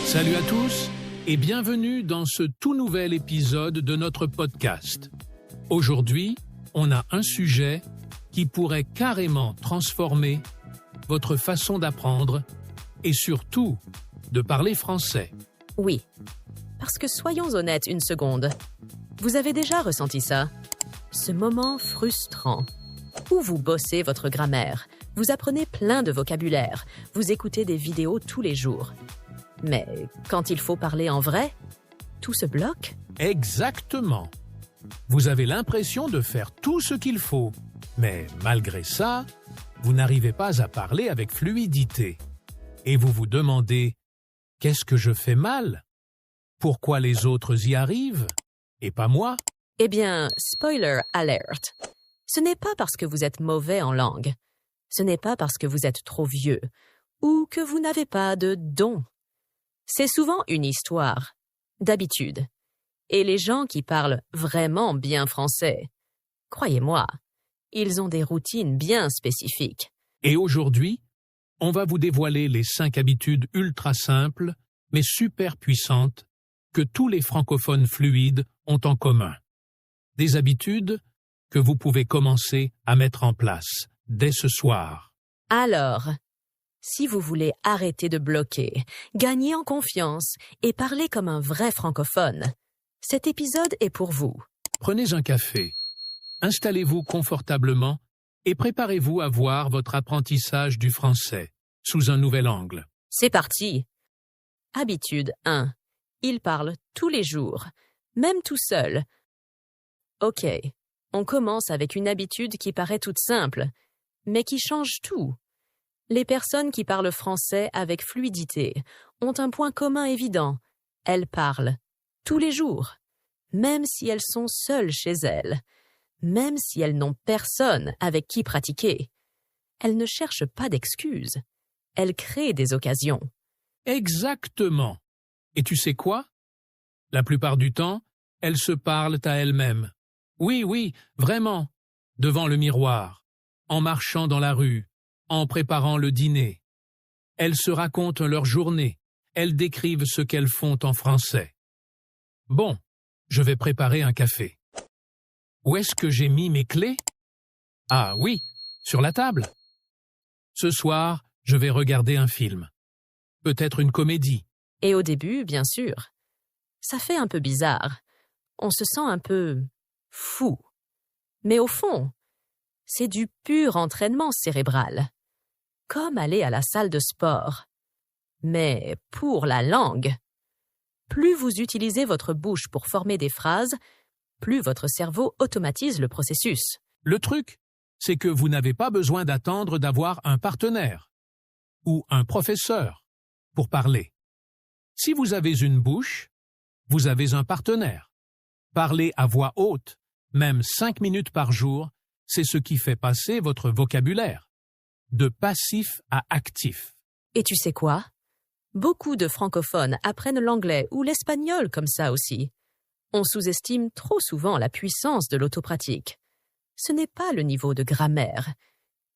Salut à tous et bienvenue dans ce tout nouvel épisode de notre podcast. Aujourd'hui, on a un sujet qui pourrait carrément transformer votre façon d'apprendre et surtout de parler français. Oui, parce que soyons honnêtes une seconde. Vous avez déjà ressenti ça? Ce moment frustrant où vous bossez votre grammaire, vous apprenez plein de vocabulaire, vous écoutez des vidéos tous les jours. Mais quand il faut parler en vrai, tout se bloque? Exactement. Vous avez l'impression de faire tout ce qu'il faut, mais malgré ça, vous n'arrivez pas à parler avec fluidité. Et vous vous demandez « Qu'est-ce que je fais mal? Pourquoi les autres y arrivent et pas moi ?» Eh bien, spoiler alert. Ce n'est pas parce que vous êtes mauvais en langue. Ce n'est pas parce que vous êtes trop vieux ou que vous n'avez pas de don. C'est souvent une histoire d'habitude. Et les gens qui parlent vraiment bien français, croyez-moi, ils ont des routines bien spécifiques. Et aujourd'hui, on va vous dévoiler les 5 habitudes ultra simples, mais super puissantes, que tous les francophones fluides ont en commun. Des habitudes que vous pouvez commencer à mettre en place dès ce soir. Alors, si vous voulez arrêter de bloquer, gagner en confiance et parler comme un vrai francophone, cet épisode est pour vous. Prenez un café, installez-vous confortablement et préparez-vous à voir votre apprentissage du français sous un nouvel angle. C'est parti! Habitude 1. Il parle tous les jours, même tout seul. Ok, on commence avec une habitude qui paraît toute simple, mais qui change tout. Les personnes qui parlent français avec fluidité ont un point commun évident. Elles parlent tous les jours, même si elles sont seules chez elles, même si elles n'ont personne avec qui pratiquer. Elles ne cherchent pas d'excuses. Elles créent des occasions. Exactement. Et tu sais quoi? La plupart du temps, elles se parlent à elles-mêmes. Oui, vraiment, devant le miroir, en marchant dans la rue, en préparant le dîner. Elles se racontent leur journée, elles décrivent ce qu'elles font en français. Bon, je vais préparer un café. Où est-ce que j'ai mis mes clés? Ah oui, sur la table. Ce soir, je vais regarder un film. Peut-être une comédie. Et au début, bien sûr, ça fait un peu bizarre. On se sent un peu fou. Mais au fond, c'est du pur entraînement cérébral. Comme aller à la salle de sport. Mais pour la langue. Plus vous utilisez votre bouche pour former des phrases, plus votre cerveau automatise le processus. Le truc, c'est que vous n'avez pas besoin d'attendre d'avoir un partenaire ou un professeur pour parler. Si vous avez une bouche, vous avez un partenaire. Parler à voix haute, même 5 minutes par jour, c'est ce qui fait passer votre vocabulaire de passif à actif. Et tu sais quoi? Beaucoup de francophones apprennent l'anglais ou l'espagnol comme ça aussi. On sous-estime trop souvent la puissance de l'autopratique. Ce n'est pas le niveau de grammaire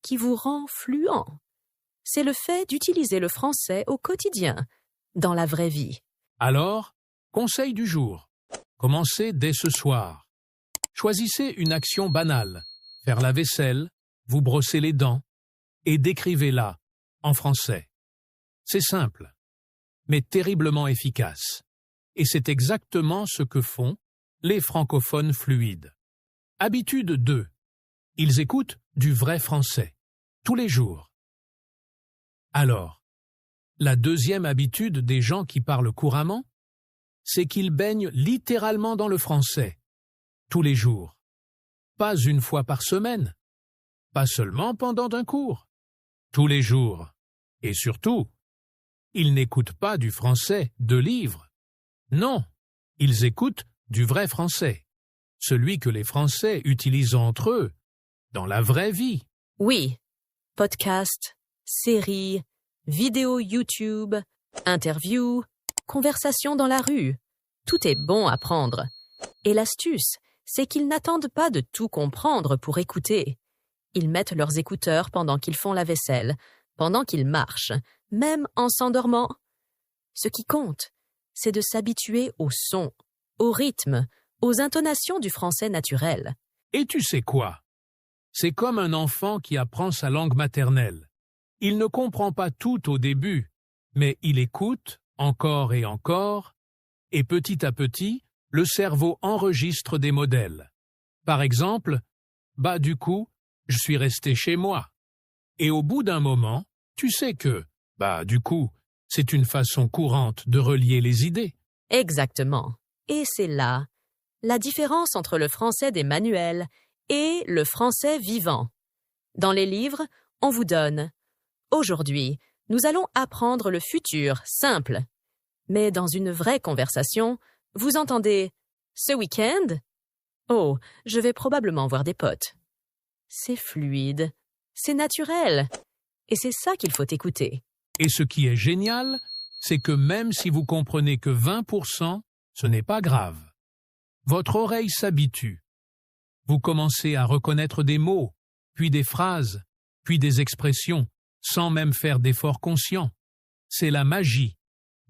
qui vous rend fluent. C'est le fait d'utiliser le français au quotidien, dans la vraie vie. Alors, conseil du jour. Commencez dès ce soir. Choisissez une action banale. Faire la vaisselle, vous brosser les dents, et décrivez-la en français. C'est simple, mais terriblement efficace. Et c'est exactement ce que font les francophones fluides. Habitude 2. Ils écoutent du vrai français, tous les jours. Alors, la deuxième habitude des gens qui parlent couramment, c'est qu'ils baignent littéralement dans le français, tous les jours. Pas une fois par semaine, pas seulement pendant un cours, tous les jours. Et surtout, ils n'écoutent pas du français de livres. Non, ils écoutent du vrai français, celui que les Français utilisent entre eux, dans la vraie vie. Oui, podcast, séries, vidéos YouTube, interviews, conversations dans la rue. Tout est bon à prendre. Et l'astuce, c'est qu'ils n'attendent pas de tout comprendre pour écouter. Ils mettent leurs écouteurs pendant qu'ils font la vaisselle, pendant qu'ils marchent, même en s'endormant. Ce qui compte, c'est de s'habituer au son, au rythme, aux intonations du français naturel. Et tu sais quoi? C'est comme un enfant qui apprend sa langue maternelle. Il ne comprend pas tout au début, mais il écoute encore et petit à petit, le cerveau enregistre des modèles. Par exemple, « du coup, je suis resté chez moi ». Et au bout d'un moment, tu sais que « du coup », c'est une façon courante de relier les idées. Exactement. Et c'est là la différence entre le français des manuels et le français vivant. Dans les livres, on vous donne « Aujourd'hui, nous allons apprendre le futur simple ». Mais dans une vraie conversation, vous entendez « Ce week-end » ? Oh, je vais probablement voir des potes. C'est fluide, c'est naturel. Et c'est ça qu'il faut écouter. Et ce qui est génial, c'est que même si vous comprenez que 20%, ce n'est pas grave. Votre oreille s'habitue. Vous commencez à reconnaître des mots, puis des phrases, puis des expressions, sans même faire d'efforts conscients. C'est la magie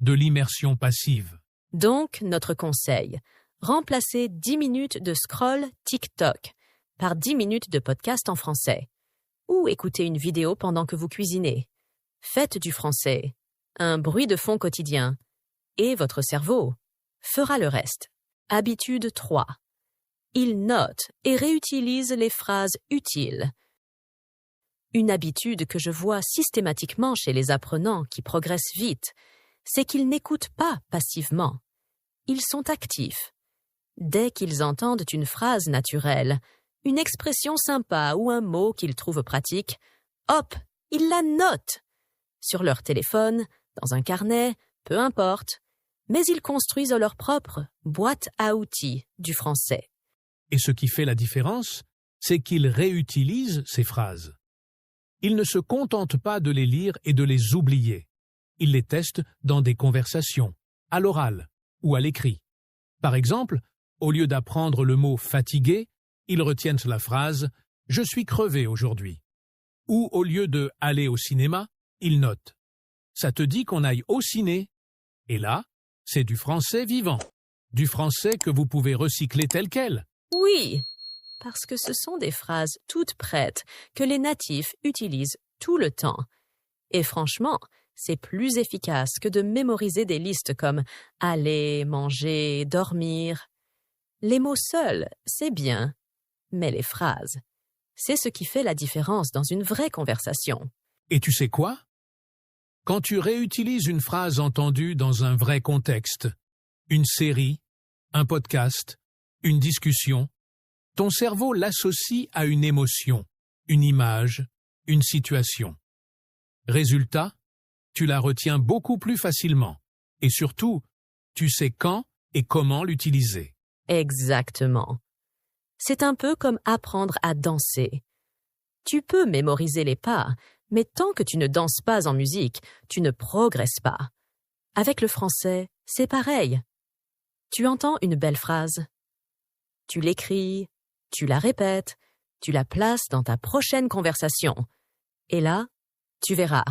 de l'immersion passive. Donc, notre conseil, remplacez 10 minutes de scroll TikTok par 10 minutes de podcast en français. Ou écoutez une vidéo pendant que vous cuisinez. Faites du français, un bruit de fond quotidien, et votre cerveau fera le reste. Habitude 3. Il note et réutilise les phrases utiles. Une habitude que je vois systématiquement chez les apprenants qui progressent vite, c'est qu'ils n'écoutent pas passivement. Ils sont actifs. Dès qu'ils entendent une phrase naturelle, une expression sympa ou un mot qu'ils trouvent pratique, hop, ils la notent. Sur leur téléphone, dans un carnet, peu importe. Mais ils construisent leur propre boîte à outils du français. Et ce qui fait la différence, c'est qu'ils réutilisent ces phrases. Ils ne se contentent pas de les lire et de les oublier. Ils les testent dans des conversations, à l'oral ou à l'écrit. Par exemple, au lieu d'apprendre le mot « fatigué », ils retiennent la phrase « Je suis crevé aujourd'hui ». Ou au lieu de « aller au cinéma », ils notent « Ça te dit qu'on aille au ciné ?» Et là, c'est du français vivant, du français que vous pouvez recycler tel quel. Oui, parce que ce sont des phrases toutes prêtes que les natifs utilisent tout le temps. Et franchement, c'est plus efficace que de mémoriser des listes comme « aller, manger, dormir ». Les mots seuls, c'est bien, mais les phrases, c'est ce qui fait la différence dans une vraie conversation. Et tu sais quoi? Quand tu réutilises une phrase entendue dans un vrai contexte, une série, un podcast, une discussion, ton cerveau l'associe à une émotion, une image, une situation. Résultat, tu la retiens beaucoup plus facilement et surtout, tu sais quand et comment l'utiliser. Exactement. C'est un peu comme apprendre à danser. Tu peux mémoriser les pas, mais tant que tu ne danses pas en musique, tu ne progresses pas. Avec le français, c'est pareil. Tu entends une belle phrase. Tu l'écris, tu la répètes, tu la places dans ta prochaine conversation. Et là, tu verras.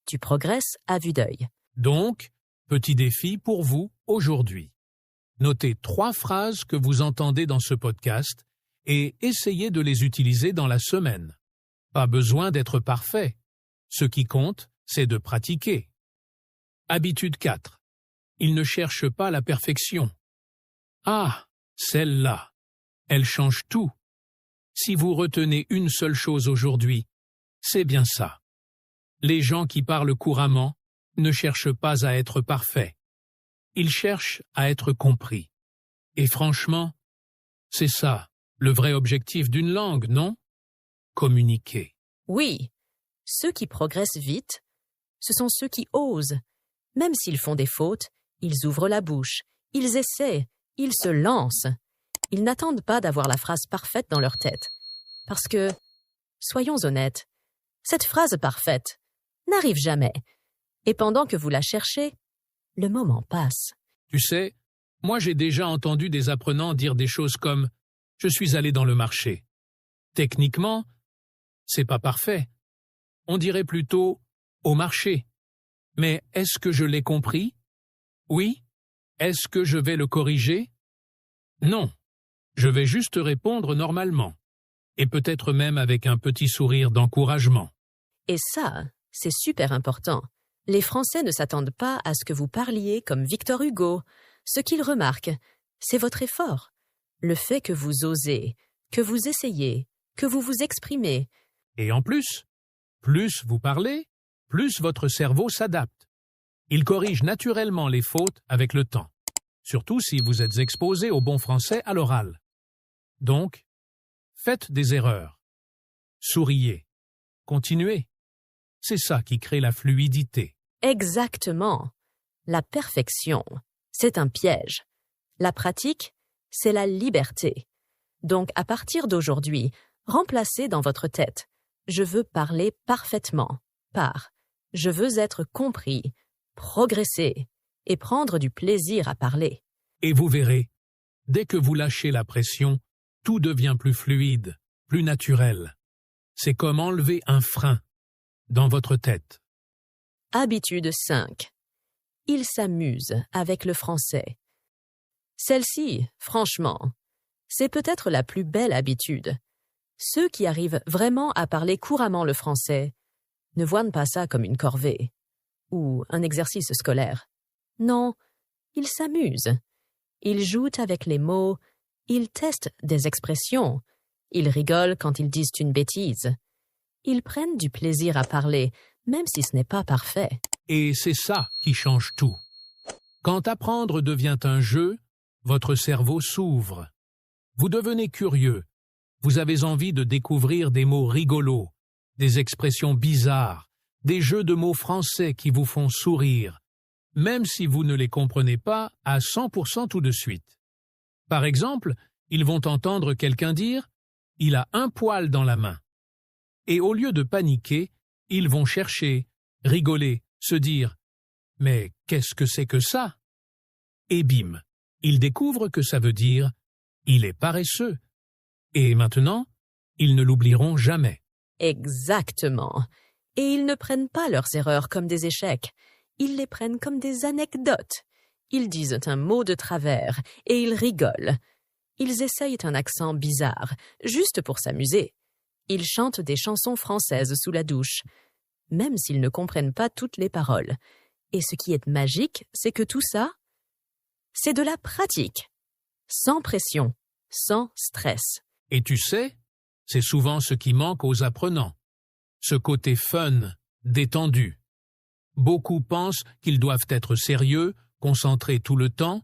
Tu progresses à vue d'œil. Donc, petit défi pour vous aujourd'hui. Notez 3 phrases que vous entendez dans ce podcast et essayez de les utiliser dans la semaine. Pas besoin d'être parfait. Ce qui compte, c'est de pratiquer. Habitude 4. Il ne cherche pas la perfection. Ah, celle-là, elle change tout. Si vous retenez une seule chose aujourd'hui, c'est bien ça. Les gens qui parlent couramment ne cherchent pas à être parfaits. Ils cherchent à être compris. Et franchement, c'est ça, le vrai objectif d'une langue, non? Communiquer. Oui, ceux qui progressent vite, ce sont ceux qui osent. Même s'ils font des fautes, ils ouvrent la bouche, ils essaient, ils se lancent. Ils n'attendent pas d'avoir la phrase parfaite dans leur tête. Parce que, soyons honnêtes, cette phrase parfaite n'arrive jamais. Et pendant que vous la cherchez, le moment passe. Tu sais, moi j'ai déjà entendu des apprenants dire des choses comme « Je suis allé dans le marché ». Techniquement, c'est pas parfait. On dirait plutôt Au marché. Mais est-ce que je l'ai compris? Oui. Est-ce que je vais le corriger? Non. Je vais juste répondre normalement. Et peut-être même avec un petit sourire d'encouragement. Et ça, c'est super important. Les Français ne s'attendent pas à ce que vous parliez comme Victor Hugo. Ce qu'ils remarquent, c'est votre effort. Le fait que vous osez, que vous essayez, que vous vous exprimez. Et en plus vous parlez, plus votre cerveau s'adapte. Il corrige naturellement les fautes avec le temps, surtout si vous êtes exposé au bon français à l'oral. Donc, faites des erreurs. Souriez. Continuez. C'est ça qui crée la fluidité. Exactement. La perfection, c'est un piège. La pratique, c'est la liberté. Donc, à partir d'aujourd'hui, remplacez dans votre tête « Je veux parler parfaitement » par « Je veux être compris », progresser et prendre du plaisir à parler. Et vous verrez, dès que vous lâchez la pression, tout devient plus fluide, plus naturel. C'est comme enlever un frein dans votre tête. Habitude 5. Il s'amuse avec le français. Celle-ci, franchement, c'est peut-être la plus belle habitude. Ceux qui arrivent vraiment à parler couramment le français ne voient pas ça comme une corvée ou un exercice scolaire. Non, ils s'amusent. Ils jouent avec les mots, ils testent des expressions, ils rigolent quand ils disent une bêtise. Ils prennent du plaisir à parler, même si ce n'est pas parfait. Et c'est ça qui change tout. Quand apprendre devient un jeu, votre cerveau s'ouvre. Vous devenez curieux. Vous avez envie de découvrir des mots rigolos, des expressions bizarres, des jeux de mots français qui vous font sourire, même si vous ne les comprenez pas à 100% tout de suite. Par exemple, ils vont entendre quelqu'un dire « il a un poil dans la main ». Et au lieu de paniquer, ils vont chercher, rigoler, se dire « mais qu'est-ce que c'est que ça ?» Et bim, ils découvrent que ça veut dire « il est paresseux ». Et maintenant, ils ne l'oublieront jamais. Exactement. Et ils ne prennent pas leurs erreurs comme des échecs. Ils les prennent comme des anecdotes. Ils disent un mot de travers et ils rigolent. Ils essayent un accent bizarre, juste pour s'amuser. Ils chantent des chansons françaises sous la douche, même s'ils ne comprennent pas toutes les paroles. Et ce qui est magique, c'est que tout ça, c'est de la pratique. Sans pression, sans stress. Et tu sais, c'est souvent ce qui manque aux apprenants. Ce côté fun, détendu. Beaucoup pensent qu'ils doivent être sérieux, concentrés tout le temps,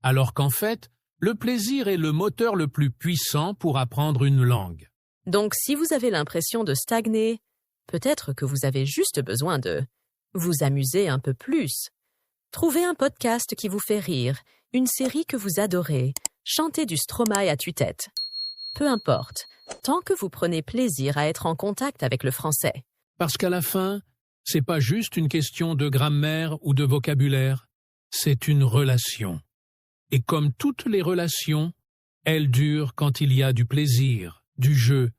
alors qu'en fait, le plaisir est le moteur le plus puissant pour apprendre une langue. Donc si vous avez l'impression de stagner, peut-être que vous avez juste besoin de vous amuser un peu plus. Trouvez un podcast qui vous fait rire, une série que vous adorez, chantez du Stromae à tue-tête. Peu importe, tant que vous prenez plaisir à être en contact avec le français. Parce qu'à la fin, c'est pas juste une question de grammaire ou de vocabulaire, c'est une relation. Et comme toutes les relations, elles durent quand il y a du plaisir, du jeu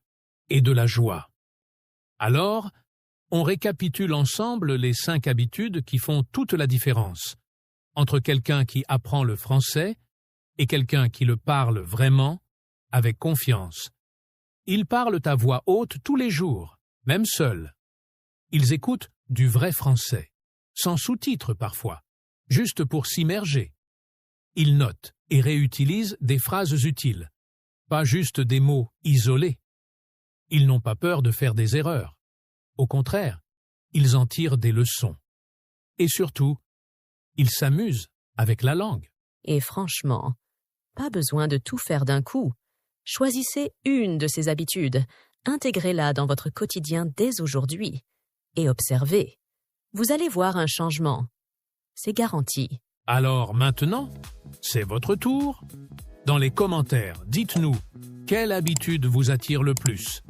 et de la joie. Alors, on récapitule ensemble les 5 habitudes qui font toute la différence entre quelqu'un qui apprend le français et quelqu'un qui le parle vraiment, avec confiance. Ils parlent à voix haute tous les jours, même seuls. Ils écoutent du vrai français, sans sous-titres parfois, juste pour s'immerger. Ils notent et réutilisent des phrases utiles, pas juste des mots isolés. Ils n'ont pas peur de faire des erreurs. Au contraire, ils en tirent des leçons. Et surtout, ils s'amusent avec la langue. Et franchement, pas besoin de tout faire d'un coup. Choisissez une de ces habitudes, intégrez-la dans votre quotidien dès aujourd'hui et observez. Vous allez voir un changement. C'est garanti. Alors maintenant, c'est votre tour. Dans les commentaires, dites-nous quelle habitude vous attire le plus.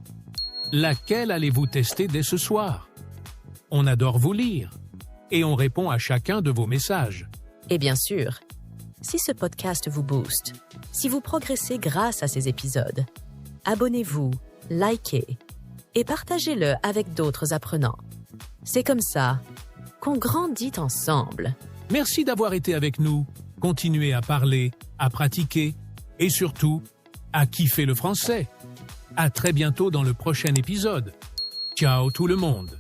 Laquelle allez-vous tester dès ce soir? On adore vous lire et on répond à chacun de vos messages. Et bien sûr, si ce podcast vous booste, si vous progressez grâce à ces épisodes, abonnez-vous, likez et partagez-le avec d'autres apprenants. C'est comme ça qu'on grandit ensemble. Merci d'avoir été avec nous. Continuez à parler, à pratiquer et surtout, à kiffer le français. À très bientôt dans le prochain épisode. Ciao tout le monde.